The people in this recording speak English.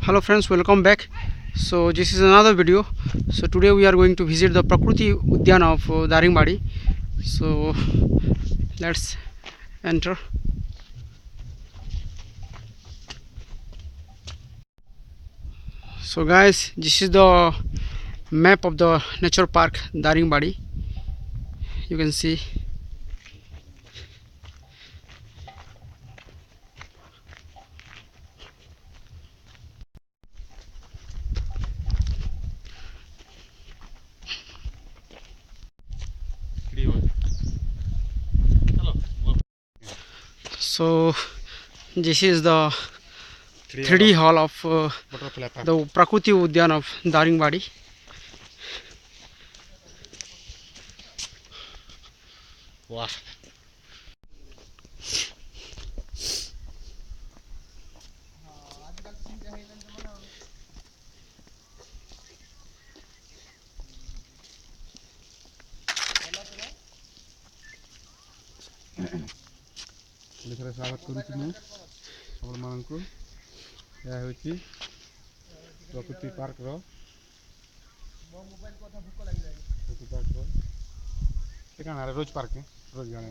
Hello friends, welcome back. So this is another video. So today we are going to visit the Prakriti Udyan of Daringbadi. So let's enter. So guys, this is the map of the nature park Daringbadi. You can see. So this is the 3D hall of the Prakriti Udyan of Daringbadi. Wow. स्वागत करुछु मु आपण मानकु या होची प्रकृति park रो mobile कथा भूख लागि जाय प्रकृति पार्क रो एकाना रोज पार्क रोज गाने